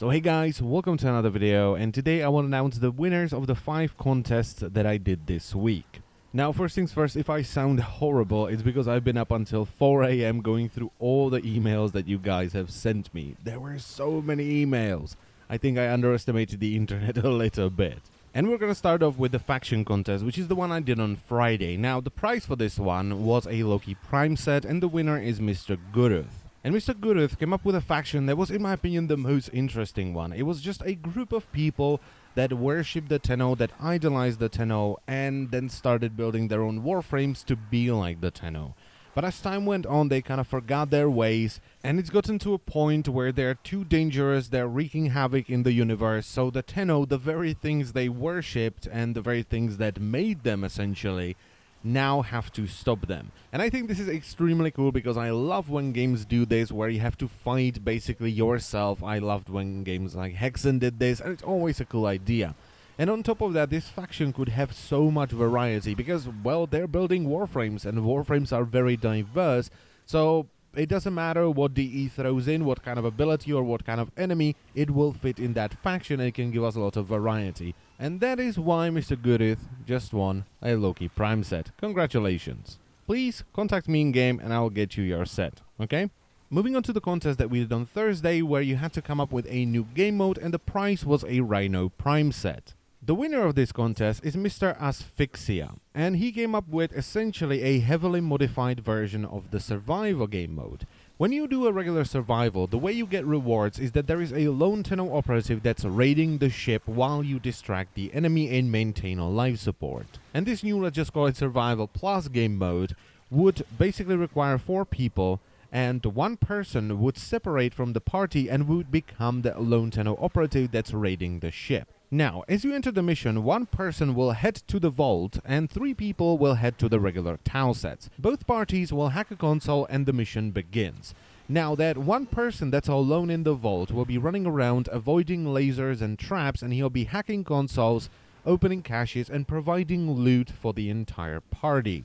So hey guys, welcome to another video, and today I want to announce the winners of the 5 contests that I did this week. Now first things first, if I sound horrible, it's because I've been up until 4 AM going through all the emails that you guys have sent me. There were so many emails. I think I underestimated the internet a little bit. And we're going to start off with the faction contest, which is the one I did on Friday. Now the prize for this one was a Loki Prime set, and the winner is Mr. Guruth. And Mr. Guruth came up with a faction that was, in my opinion, the most interesting one. It was just a group of people that worshipped the Tenno, that idolized the Tenno, and then started building their own Warframes to be like the Tenno. But as time went on, they kind of forgot their ways, and it's gotten to a point where they're too dangerous, they're wreaking havoc in the universe, so the Tenno, the very things they worshipped, and the very things that made them, essentially, now have to stop them. And I think this is extremely cool because I love when games do this, where you have to fight basically yourself. I loved when games like Hexen did this, and it's always a cool idea. And on top of that, this faction could have so much variety because, well, they're building Warframes, and Warframes are very diverse, so it doesn't matter what DE throws in, what kind of ability or what kind of enemy, it will fit in that faction and it can give us a lot of variety. And that is why Mr. Guruth just won a Loki Prime set. Congratulations. Please contact me in-game and I'll get you your set, okay? Moving on to the contest that we did on Thursday, where you had to come up with a new game mode and the prize was a Rhino Prime set. The winner of this contest is Mr. Asphyxxia, and he came up with essentially a heavily modified version of the survival game mode. When you do a regular survival, the way you get rewards is that there is a lone Tenno operative that's raiding the ship while you distract the enemy and maintain a life support. And this new, let's just call it survival plus game mode, would basically require 4 people, and one person would separate from the party and would become the lone Tenno operative that's raiding the ship. Now, as you enter the mission, one person will head to the vault and 3 people will head to the regular tile sets. Both parties will hack a console and the mission begins. Now, that one person that's alone in the vault will be running around avoiding lasers and traps, and he'll be hacking consoles, opening caches and providing loot for the entire party.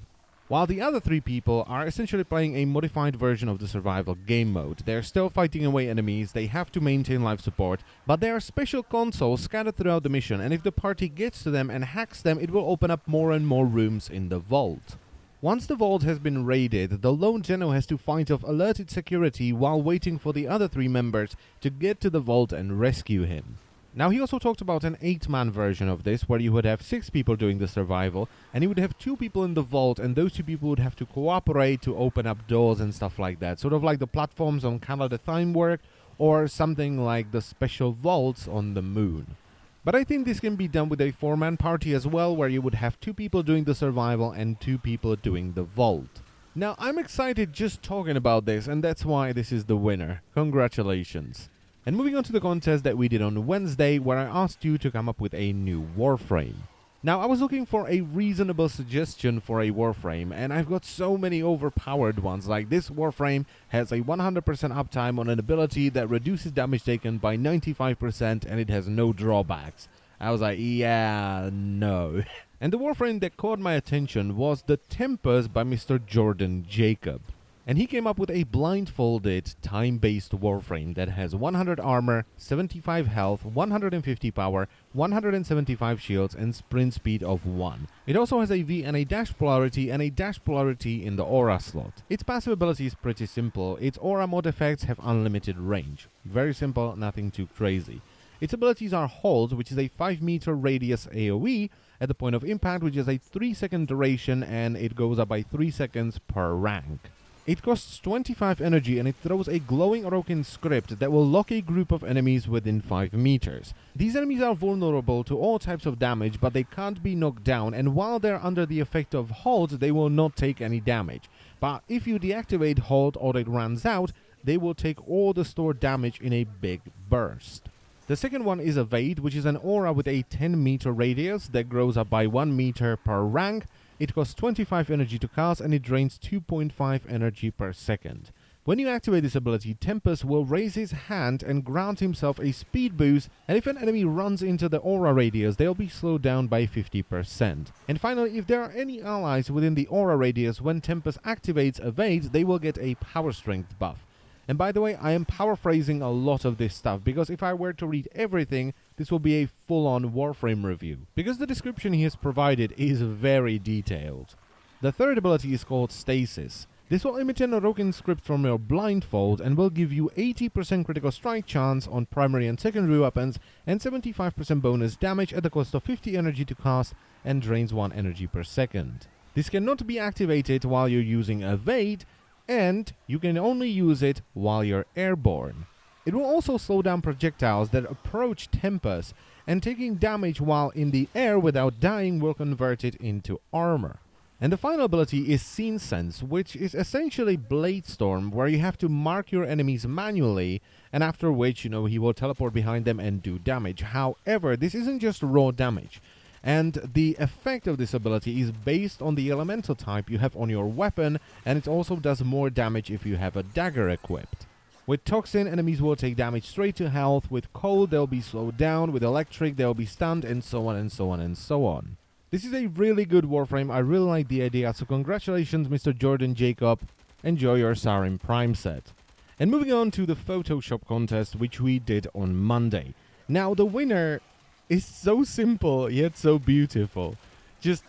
While the other 3 people are essentially playing a modified version of the survival game mode. They're still fighting away enemies, they have to maintain life support, but there are special consoles scattered throughout the mission, and if the party gets to them and hacks them, it will open up more and more rooms in the vault. Once the vault has been raided, the lone Tenno has to fight off alerted security while waiting for the other 3 members to get to the vault and rescue him. Now, he also talked about an 8-man version of this, where you would have 6 people doing the survival, and you would have 2 people in the vault, and those 2 people would have to cooperate to open up doors and stuff like that. Sort of like the platforms on Canada Time work, or something like the special vaults on the moon. But I think this can be done with a 4-man party as well, where you would have 2 people doing the survival and 2 people doing the vault. Now, I'm excited just talking about this, and that's why this is the winner. Congratulations. And moving on to the contest that we did on Wednesday, where I asked you to come up with a new Warframe. Now, I was looking for a reasonable suggestion for a Warframe, and I've got so many overpowered ones. Like, this Warframe has a 100% uptime on an ability that reduces damage taken by 95%, and it has no drawbacks. I was like, yeah, no. And the Warframe that caught my attention was the Tempest by Mr. JordanJcob. And he came up with a blindfolded, time-based Warframe that has 100 armor, 75 health, 150 power, 175 shields, and sprint speed of 1. It also has a V and a dash polarity in the aura slot. Its passive ability is pretty simple. Its aura mod effects have unlimited range. Very simple, nothing too crazy. Its abilities are Hold, which is a 5-meter radius AoE, at the point of impact, which is a 3-second duration, and it goes up by 3 seconds per rank. It costs 25 energy, and it throws a glowing Orokin script that will lock a group of enemies within 5 meters. These enemies are vulnerable to all types of damage, but they can't be knocked down, and while they're under the effect of Hold, they will not take any damage. But if you deactivate Hold or it runs out, they will take all the stored damage in a big burst. The second one is a Beyd, which is an aura with a 10-meter radius that grows up by 1 meter per rank. It costs 25 energy to cast, and it drains 2.5 energy per second. When you activate this ability, Tempest will raise his hand and grant himself a speed boost, and if an enemy runs into the aura radius, they'll be slowed down by 50%. And finally, if there are any allies within the aura radius when Tempest activates Evade, they will get a power strength buff. And by the way, I am paraphrasing a lot of this stuff, because if I were to read everything, this will be a full-on Warframe review, because the description he has provided is very detailed. The third ability is called Stasis. This will emit an Orokin script from your blindfold and will give you 80% critical strike chance on primary and secondary weapons and 75% bonus damage at the cost of 50 energy to cast and drains 1 energy per second. This cannot be activated while you're using a Beyd, and you can only use it while you're airborne. It will also slow down projectiles that approach Tempest, and taking damage while in the air without dying will convert it into armor. And the final ability is Scene Sense, which is essentially Blade Storm, where you have to mark your enemies manually, and after which, he will teleport behind them and do damage. However, this isn't just raw damage, and the effect of this ability is based on the elemental type you have on your weapon, and it also does more damage if you have a dagger equipped. With Toxin, enemies will take damage straight to health. With Cold, they'll be slowed down. With Electric, they'll be stunned, and so on and so on and so on. This is a really good Warframe. I really like the idea, so congratulations, Mr. JordanJcob. Enjoy your Saryn Prime set. And moving on to the Photoshop contest, which we did on Monday. Now, the winner is so simple, yet so beautiful. Just...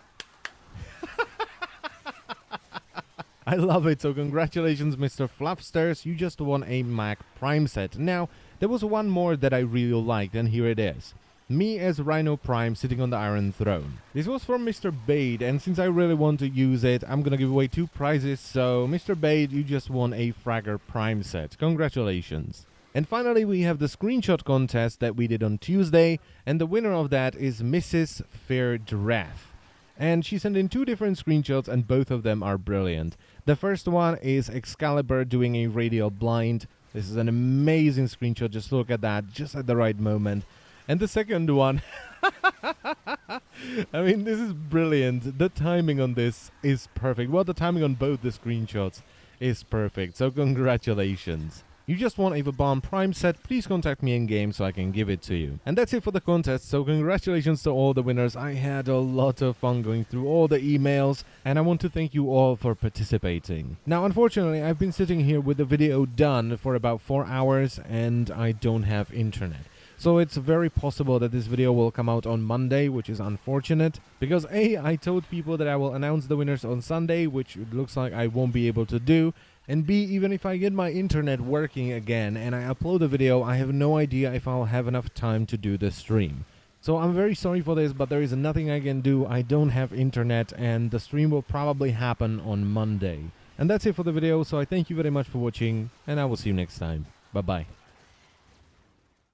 I love it, so congratulations, Mr. Fluffsterzz. You just won a Mac Prime set. Now, there was one more that I really liked, and here it is. Me as Rhino Prime sitting on the Iron Throne. This was from Mr. Beyd, and since I really want to use it, I'm gonna give away 2 prizes, so Mr. Beyd, you just won a Fragor Prime set. Congratulations. And finally, we have the screenshot contest that we did on Tuesday, and the winner of that is Mrs. FirDraeth. And she sent in 2 different screenshots, and both of them are brilliant. The first one is Excalibur doing a radial blind. This is an amazing screenshot, just look at that, just at the right moment. And the second one, I mean, this is brilliant. The timing on this is perfect. Well, the timing on both the screenshots is perfect. So congratulations. You just won a Vauban Prime set. Please contact me in game so I can give it to you. And that's it for the contest. So congratulations to all the winners. I had a lot of fun going through all the emails, and I want to thank you all for participating. Now, unfortunately, I've been sitting here with the video done for about 4 hours, and I don't have internet. So it's very possible that this video will come out on Monday, which is unfortunate, because A, I told people that I will announce the winners on Sunday, which it looks like I won't be able to do, and B, even if I get my internet working again and I upload a video, I have no idea if I'll have enough time to do the stream. So I'm very sorry for this, but there is nothing I can do. I don't have internet, and the stream will probably happen on Monday. And that's it for the video, so I thank you very much for watching, and I will see you next time. Bye-bye.